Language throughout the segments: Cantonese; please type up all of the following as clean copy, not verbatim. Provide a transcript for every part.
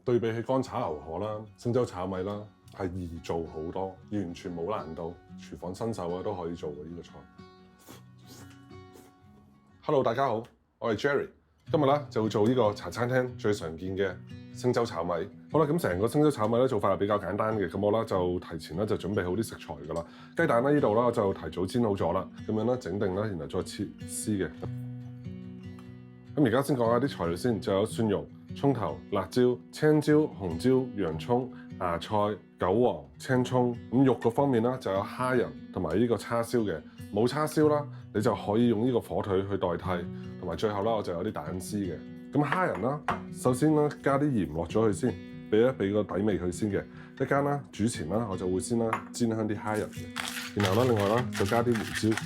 對比起乾炒牛河啦、星洲炒米啦，係易做好多，完全冇難度，廚房新手都可以做嘅呢個菜。Hello， 大家好，我係 Jerry， 今日咧就會做呢個茶餐廳最常見嘅星洲炒米。好啦，咁成個星洲炒米咧做法係比較簡單嘅，咁我咧就提前咧就準備好啲食材㗎啦。雞蛋咧呢度啦我就提早煎好咗啦，咁樣咧整定啦，然後再切絲嘅。咁而家先講下啲材料先，就有蒜蓉、葱頭、辣椒、青椒、紅椒、洋葱、芽菜、韭黃、青葱。咁肉嗰方面啦，就有蝦仁同埋呢個叉燒嘅。冇叉燒啦，你就可以用呢個火腿去代替。同埋最後啦，我就有啲蛋絲嘅。咁蝦仁啦，首先啦加啲鹽落咗去先，俾個底味佢先嘅。一間啦煮前啦，我就會先啦煎香啲蝦仁嘅，然後啦另外啦就加啲胡椒。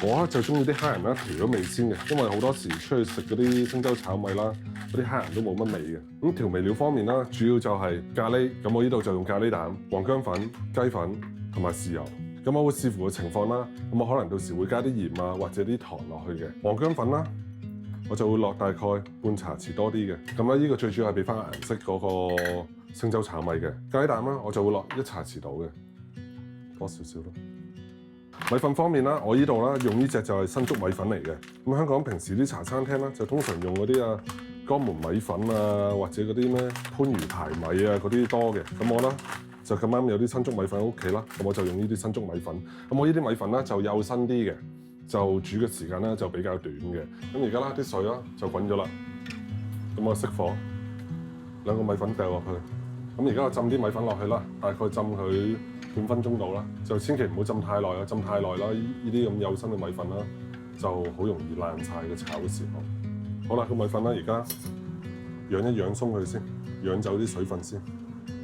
我就中意啲蝦仁啦調咗味先嘅，因為好多時出去食嗰啲星洲炒米啦，嗰啲蝦仁都冇乜味嘅。咁調味料方面啦，主要就係咖喱，咁我呢度就用咖喱蛋、黃薑粉、雞粉同埋豉油。咁我會視乎個情況啦，咁我可能到時會加啲鹽啊或者啲糖落去嘅。黃薑粉啦，我就會落大概半茶匙多啲嘅。咁咧呢個最主要係俾翻顏色嗰個星洲炒米嘅。咖喱蛋啦，我就會落1茶匙到嘅，多少少咯。米粉方面啦，我呢度啦用呢隻就係新竹米粉嚟嘅。咁香港平時啲茶餐廳啦，就通常用嗰啲江門米粉啊，或者嗰啲咩番禺牌米啊嗰啲多嘅。咁我啦就咁啱有啲新竹米粉喺屋企啦，咁我就用呢啲新竹米粉。咁我呢啲米粉咧就幼身啲嘅，就煮嘅時間咧就比較短嘅。咁而家啦啲水啦就滾咗啦，咁我熄火，兩個米粉掉落去。咁而家我浸啲米粉落去啦，大概浸佢半分鐘到啦，就千祈唔好浸太耐啊！浸太耐啦，呢啲咁幼身嘅米粉啦，就好容易爛晒嘅炒嘅時候。好啦，個米粉啦，而家養一養鬆佢先，養走啲水分先，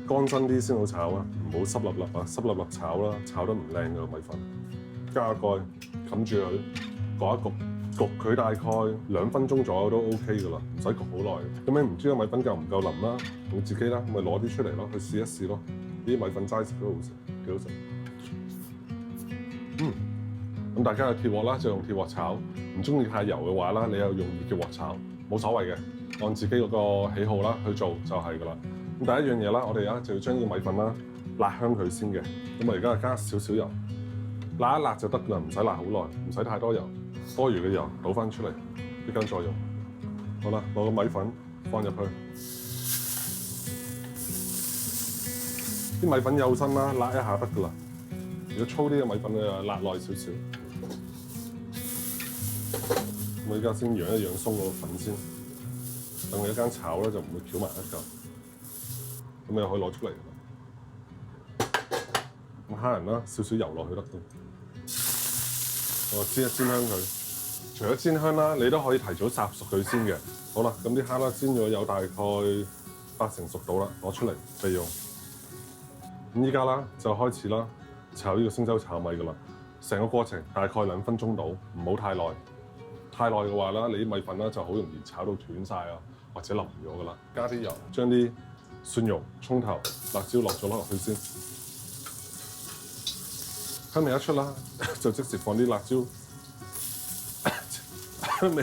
乾身啲先好炒啊！唔好濕立立啊，濕立立炒啦，炒得唔靚嘅米粉。加蓋冚住佢，焗一焗，焗佢大概2分鐘左右都 OK 㗎啦，唔使焗好耐。咁你唔知個米粉夠唔夠腍啦，你自己啦，咪攞啲出嚟咯，去試一試咯。啲米粉齋食都好食，幾好食。咁大家有鐵鑊啦，就用鐵鑊炒；唔中意太油嘅話啦，你又用熱嘅鑊炒，冇所謂嘅，按自己嗰個喜好啦去做就係㗎啦。咁第一樣嘢啦，我哋就要將呢個米粉啦辣香佢先嘅。咁我而家加少少油，辣一辣就得㗎啦，唔使辣好耐，唔使太多油，多餘嘅油倒翻出嚟，一間再用。好啦，攞個米粉放入去。啲米粉幼身啦，辣一下得㗎啦。如果粗啲嘅米粉咧，辣耐少少。我而家先養一養鬆嗰個粉先，等佢一間炒咧就唔會翹埋一嚿。咁你又可以攞出嚟㗎啦。咁蝦仁啦，少少油落去得㗎。我煎一煎香佢。除咗煎香啦，你都可以提早烚熟佢先嘅。好啦，咁啲蝦啦煎咗有大概80%熟到啦，攞出嚟備用。咁依家啦就開始啦炒呢個星洲炒米㗎啦，成個過程大概2分鐘到，唔好太耐。太耐嘅話啦，你啲米粉啦就好容易炒到斷晒啊，或者腍咗㗎啦。加啲油，將啲蒜蓉、葱頭、辣椒落去先。香味一出啦，就即時放啲辣椒。香味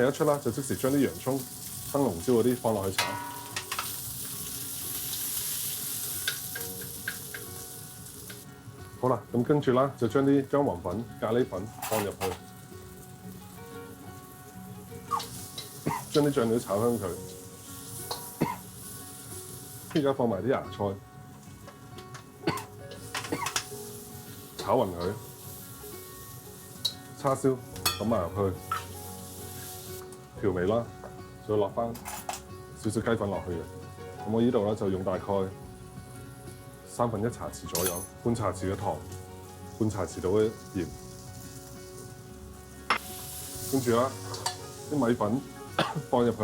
一出啦，就即時將啲洋葱、燈籠椒嗰啲放落去炒。好啦，咁跟住啦，就將啲薑黃粉、咖喱粉放入去，將啲醬料炒香佢。而家放埋啲芽菜，炒勻佢。叉燒抌埋入去，調味啦，再落翻少少雞粉落去嘅。咁我呢度咧就用大概1/3茶匙左右，半茶匙嘅糖，半茶匙到嘅鹽。跟住啦，啲米粉放入去，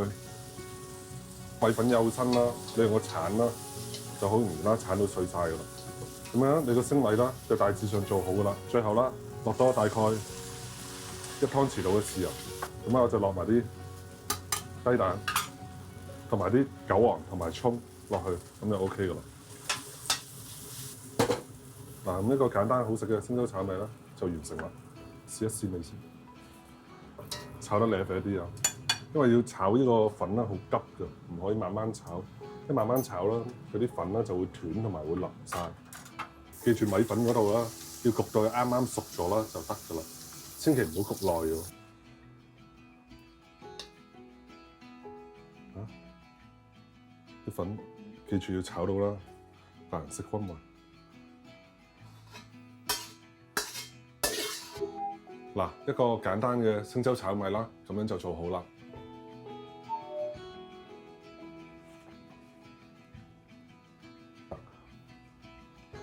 米粉幼身啦，你用個鏟啦，就好容易啦，鏟到碎晒㗎啦。咁樣你個星米啦，就大致上做好㗎啦。最後啦，落多大概1湯匙到嘅豉油，咁我就落埋啲雞蛋，同埋啲韭黃同埋葱落去，咁就 OK 㗎啦。嗱，咁呢個簡單好食嘅星洲炒米啦，就完成啦。試一試味先，炒得靚啡啲啊！因為要炒呢個粉咧好急㗎，唔可以慢慢炒。一慢慢炒啦，嗰啲粉咧就會斷同埋會淋晒。記住米粉嗰度啦，要焗到佢啱啱熟咗啦就得㗎啦，千祈唔好焗耐喎。啲粉記住要炒到啦，顏色均勻。嗱，一個簡單嘅星洲炒米啦，咁樣就做好啦。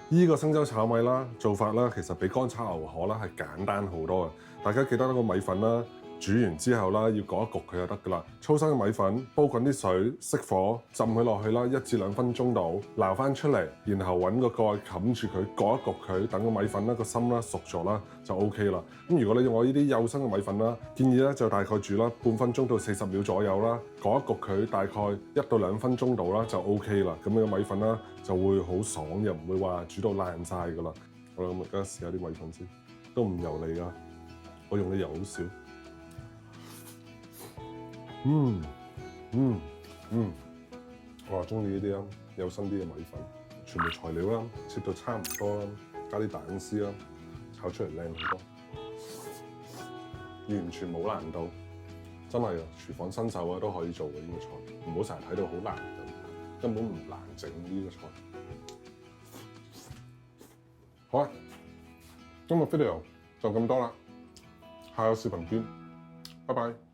依個星洲炒米啦，做法啦，其實比乾炒牛河啦係簡單好多嘅。大家記得嗰個米粉啦，煮完之後啦，要焗一焗佢就得㗎啦。粗生嘅米粉，煲滾啲水，熄火，浸佢落去啦，1至2分鐘度，撈翻出嚟，然後揾個蓋冚住佢，焗一焗佢，等個米粉啦個心啦熟咗啦，就 OK 啦。咁如果你用我呢啲幼生嘅米粉啦，建議咧就大概煮啦半分鐘到40秒左右啦，焗一焗佢大概1到2分鐘度啦就 OK 啦。咁樣個米粉啦就會好爽，又唔會話煮到爛晒㗎啦。好啦，咁而家試下啲米粉先，都唔油膩㗎，我用嘅油好少。我中意呢啲幼生啲嘅米粉，全部材料啦，切到差唔多啦，加啲蛋絲啦，炒出嚟靚好多，完全冇難度，真係啊！廚房新手啊都可以做嘅呢個菜，唔好成日睇到好難咁，根本唔難整呢個菜。好啊，今日 video 就咁多啦，下個視頻見，拜拜。